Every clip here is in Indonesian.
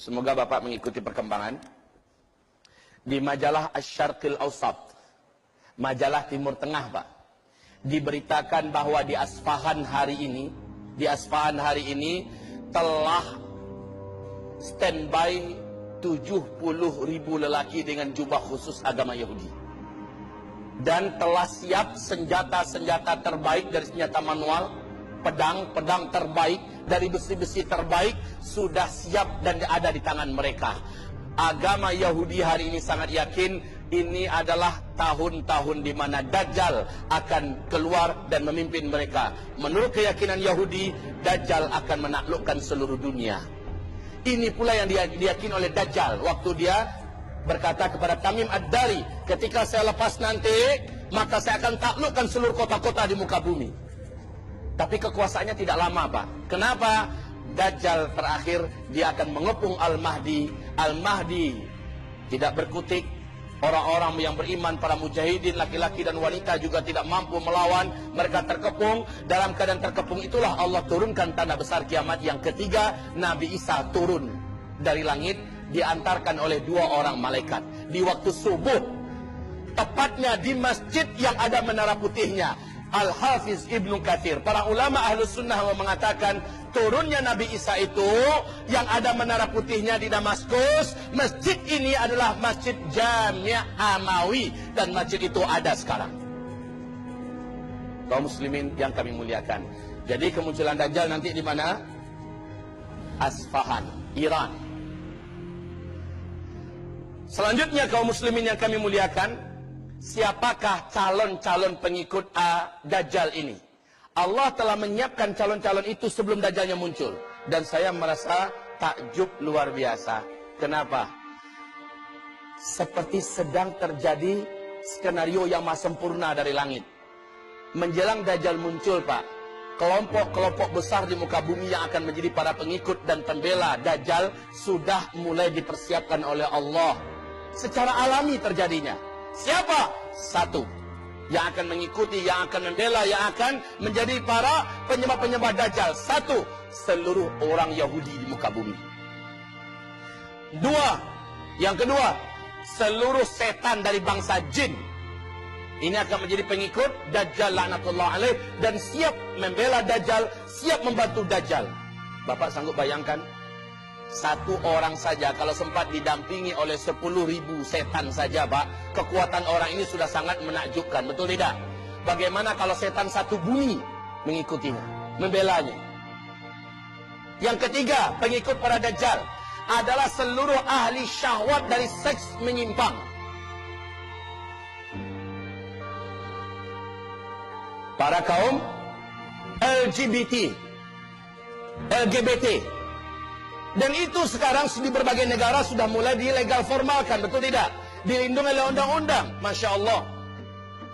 Semoga Bapak mengikuti perkembangan. Di majalah Asy-Syarqil Awsat, majalah Timur Tengah, Pak, diberitakan bahwa di Asfahan hari ini telah standby 70.000 lelaki dengan jubah khusus agama Yahudi. Dan telah siap senjata-senjata terbaik dari senjata manual, pedang terbaik dari besi-besi terbaik sudah siap dan ada di tangan mereka. Agama Yahudi hari ini sangat yakin ini adalah tahun-tahun di mana Dajjal akan keluar dan memimpin mereka. Menurut keyakinan Yahudi, Dajjal akan menaklukkan seluruh dunia. Ini pula yang diyakini oleh Dajjal waktu dia berkata kepada Tamim Ad-Dari, ketika saya lepas nanti, maka saya akan taklukkan seluruh kota-kota di muka bumi. Tapi kekuasaannya tidak lama, Pak. Kenapa? Dajjal terakhir dia akan mengepung Al-Mahdi. Al-Mahdi tidak berkutik. Orang-orang yang beriman, para mujahidin, laki-laki dan wanita juga tidak mampu melawan. Mereka terkepung. Dalam keadaan terkepung itulah Allah turunkan tanda besar kiamat yang ketiga. Nabi Isa turun dari langit, diantarkan oleh 2 orang malaikat di waktu subuh, tepatnya di masjid yang ada menara putihnya. Al-Hafiz Ibnu Katsir, para ulama Ahlus Sunnah mengatakan turunnya Nabi Isa itu yang ada menara putihnya di Damaskus. Masjid ini adalah Masjid Jami' Amawi, dan masjid itu ada sekarang. Kaum muslimin yang kami muliakan, jadi kemunculan Dajjal nanti di mana? Asfahan, Iran. Selanjutnya kaum muslimin yang kami muliakan, siapakah calon-calon pengikut Dajjal ini? Allah telah menyiapkan calon-calon itu sebelum Dajjalnya muncul. Dan saya merasa takjub luar biasa. Kenapa? Seperti sedang terjadi skenario yang maha sempurna dari langit. Menjelang Dajjal muncul, Pak, kelompok-kelompok besar di muka bumi yang akan menjadi para pengikut dan pembela Dajjal sudah mulai dipersiapkan oleh Allah. Secara alami terjadinya. Siapa? Satu yang akan mengikuti, yang akan membela, yang akan menjadi para penyembah-penyembah Dajjal. Satu, seluruh orang Yahudi di muka bumi. Yang kedua, seluruh setan dari bangsa jin. Ini akan menjadi pengikut Dajjal laknatullah alaih dan siap membela Dajjal, siap membantu Dajjal. Bapak sanggup bayangkan? Satu orang saja kalau sempat didampingi oleh 10.000 setan saja, Pak, kekuatan orang ini sudah sangat menakjubkan, betul tidak? Bagaimana kalau setan satu bumi mengikutinya, membelanya? Yang ketiga, pengikut para Dajjal adalah seluruh ahli syahwat dari seks menyimpang. Para kaum LGBT. Dan itu sekarang di berbagai negara sudah mulai dilegal formalkan, betul tidak? Dilindungi oleh undang-undang, Masya Allah.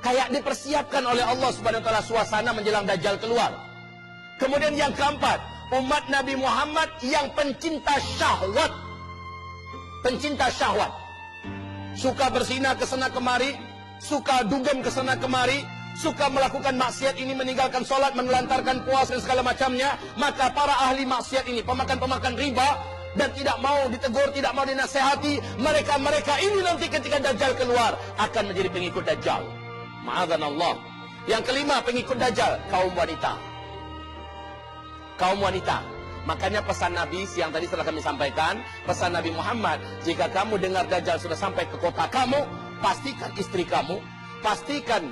Kayak dipersiapkan oleh Allah Subhanahu wa ta'ala suasana menjelang Dajjal keluar. Kemudian yang keempat, umat Nabi Muhammad yang pencinta syahwat. Pencinta syahwat. Suka berzinah kesana kemari, suka dugem kesana kemari, suka melakukan maksiat ini, meninggalkan sholat, menelantarkan puasa dan segala macamnya. Maka para ahli maksiat ini, pemakan-pemakan riba, dan tidak mau ditegur, tidak mau dinasehati, mereka ini nanti ketika Dajjal keluar akan menjadi pengikut Dajjal. Ma'adzanallah. Yang kelima, pengikut Dajjal, kaum wanita. Kaum wanita. Makanya pesan Nabi yang tadi telah kami sampaikan, pesan Nabi Muhammad, jika kamu dengar Dajjal sudah sampai ke kota kamu, pastikan istri kamu, pastikan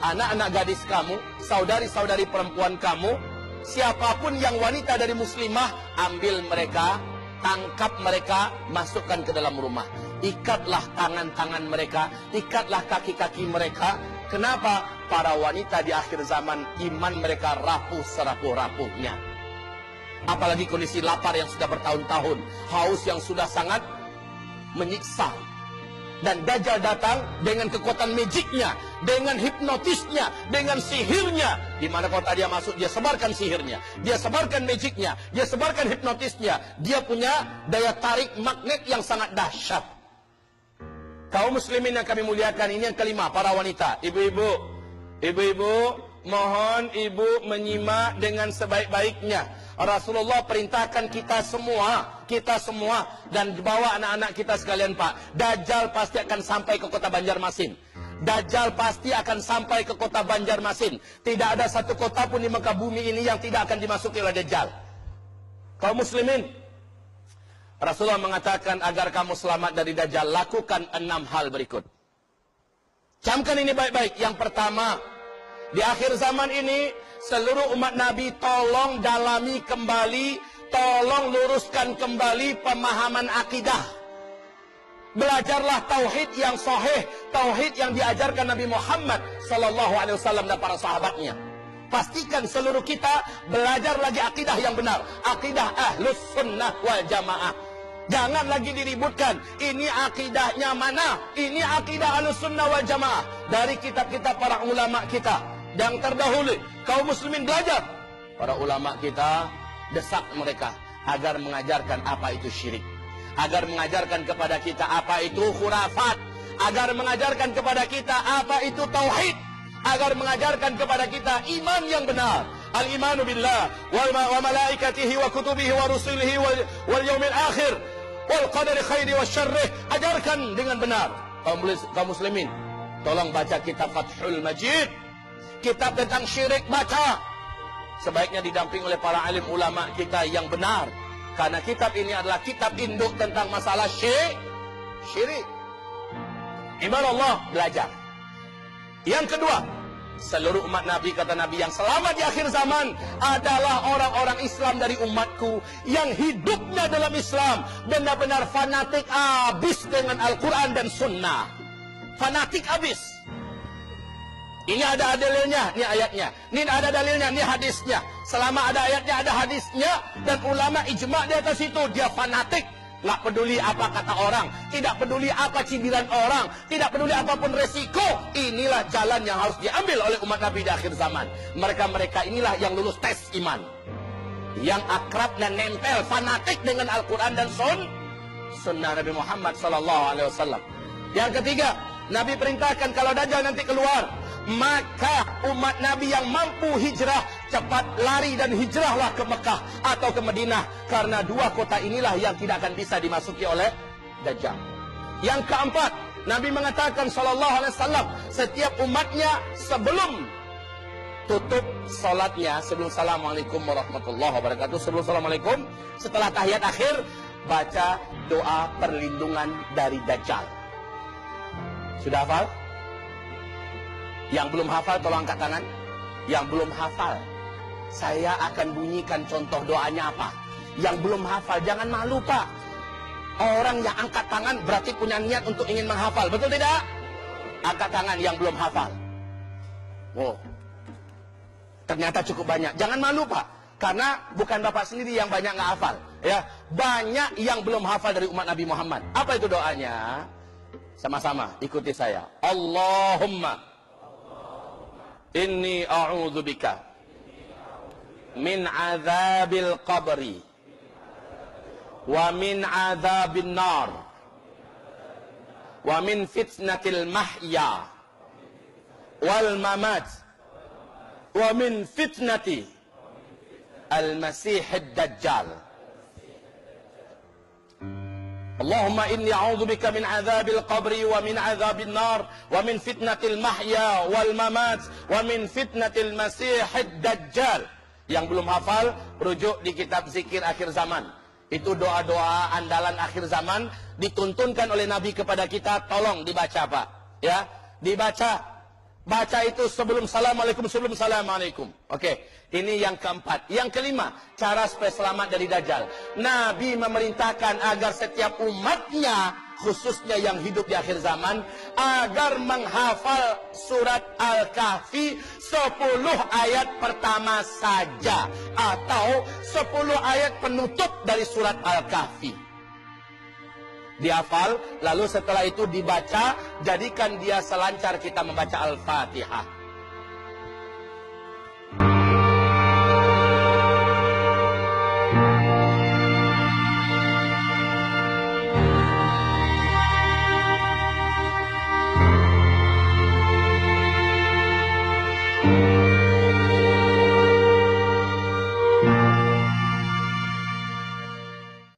anak-anak gadis kamu, saudari-saudari perempuan kamu, siapapun yang wanita dari muslimah, ambil mereka, tangkap mereka, masukkan ke dalam rumah. Ikatlah tangan-tangan mereka, ikatlah kaki-kaki mereka. Kenapa? Para wanita di akhir zaman, iman mereka rapuh serapuh-rapuhnya. Apalagi kondisi lapar yang sudah bertahun-tahun, haus yang sudah sangat menyiksa. Dan Dajjal datang dengan kekuatan magicnya, dengan hipnotisnya, dengan sihirnya. Di mana kota dia masuk, dia sebarkan sihirnya, dia sebarkan magicnya, dia sebarkan hipnotisnya. Dia punya daya tarik magnet yang sangat dahsyat. Kaum muslimin yang kami muliakan, ini yang kelima, para wanita. Ibu-ibu, mohon ibu menyimak dengan sebaik-baiknya. Rasulullah perintahkan kita semua, kita semua dan bawa anak-anak kita sekalian, Pak. Dajjal pasti akan sampai ke kota Banjarmasin. Dajjal pasti akan sampai ke kota Banjarmasin. Tidak ada satu kota pun di muka bumi ini yang tidak akan dimasuki oleh Dajjal. Kaum muslimin, Rasulullah mengatakan agar kamu selamat dari Dajjal, lakukan 6 hal berikut. Camkan ini baik-baik. Yang pertama, di akhir zaman ini, seluruh umat Nabi tolong dalami kembali, tolong luruskan kembali pemahaman akidah. Belajarlah tauhid yang sahih, tauhid yang diajarkan Nabi Muhammad SAW dan para sahabatnya. Pastikan seluruh kita belajar lagi akidah yang benar, akidah Ahlus Sunnah wal Jamaah. Jangan lagi diributkan, ini akidahnya mana? Ini akidah Ahlus Sunnah wal Jamaah. Dari kitab-kitab para ulama kita yang terdahulu, kaum muslimin belajar. Para ulama kita, desak mereka agar mengajarkan apa itu syirik, agar mengajarkan kepada kita apa itu khurafat, agar mengajarkan kepada kita apa itu tauhid, agar mengajarkan kepada kita iman yang benar. Al-imanu billah wa malaikatihi wa kutubihi wa rusulihi wal yaumil akhir wal qadari khairi wa syarrih. Ajarkan dengan benar. Kaum muslimin, tolong baca kitab Fathul Majid, kitab tentang syirik, baca. Sebaiknya didamping oleh para alim ulama kita yang benar, karena kitab ini adalah kitab induk tentang masalah syirik. Ibarat Allah, belajar. Yang kedua, seluruh umat Nabi, kata Nabi, yang selamat di akhir zaman adalah orang-orang Islam dari umatku yang hidupnya dalam Islam benar-benar fanatik habis dengan Al-Quran dan Sunnah. Fanatik habis. Ini ada dalilnya, ini ayatnya. Ini ada dalilnya, ini hadisnya. Selama ada ayatnya, ada hadisnya, dan ulama ijma di atas itu, dia fanatik. Nggak peduli apa kata orang, tidak peduli apa cibiran orang, tidak peduli apapun resiko. Inilah jalan yang harus diambil oleh umat Nabi di akhir zaman. Mereka-mereka inilah yang lulus tes iman, yang akrab dan nempel, fanatik dengan Al-Quran dan Sunnah Nabi Muhammad SAW. Yang ketiga, Nabi perintahkan kalau Dajjal nanti keluar, maka umat Nabi yang mampu hijrah cepat lari dan hijrahlah ke Mekah atau ke Madinah, karena dua kota inilah yang tidak akan bisa dimasuki oleh Dajjal. Yang keempat, Nabi mengatakan SAW, setiap umatnya sebelum tutup salatnya, sebelum Assalamualaikum warahmatullahi wabarakatuh, sebelum Assalamualaikum, setelah tahiyat akhir, baca doa perlindungan dari Dajjal. Sudah hafal? Yang belum hafal tolong angkat tangan. Yang belum hafal, saya akan bunyikan contoh doanya apa. Yang belum hafal jangan malu, Pak. Orang yang angkat tangan berarti punya niat untuk ingin menghafal, betul tidak? Angkat tangan yang belum hafal. Oh, ternyata cukup banyak. Jangan malu, Pak, karena bukan Bapak sendiri yang banyak nggak hafal, ya. Banyak yang belum hafal dari umat Nabi Muhammad. Apa itu doanya? Sama-sama ikuti saya. Allahumma inni a'udzubika min azabil qabri wa min azabin nar wa min fitnatil mahya wal mamat wa min fitnati al-masihid dajjal. Allahumma inni a'udzubika min azabil qabri wa min azabin nar wa min fitnatil mahya wal mamat wa min fitnatil masihid dajjal. Yang belum hafal, rujuk di kitab zikir akhir zaman. Itu doa-doa andalan akhir zaman dituntunkan oleh Nabi kepada kita, tolong dibaca, Pak. Ya, dibaca. Baca itu sebelum Assalamualaikum, sebelum Assalamualaikum. Oke, ini yang keempat. Yang kelima, cara supaya selamat dari Dajjal. Nabi memerintahkan agar setiap umatnya, khususnya yang hidup di akhir zaman, agar menghafal surat Al-Kahfi 10 ayat pertama saja, atau 10 ayat penutup dari surat Al-Kahfi. Dihafal, lalu setelah itu dibaca, jadikan dia selancar kita membaca Al-Fatihah.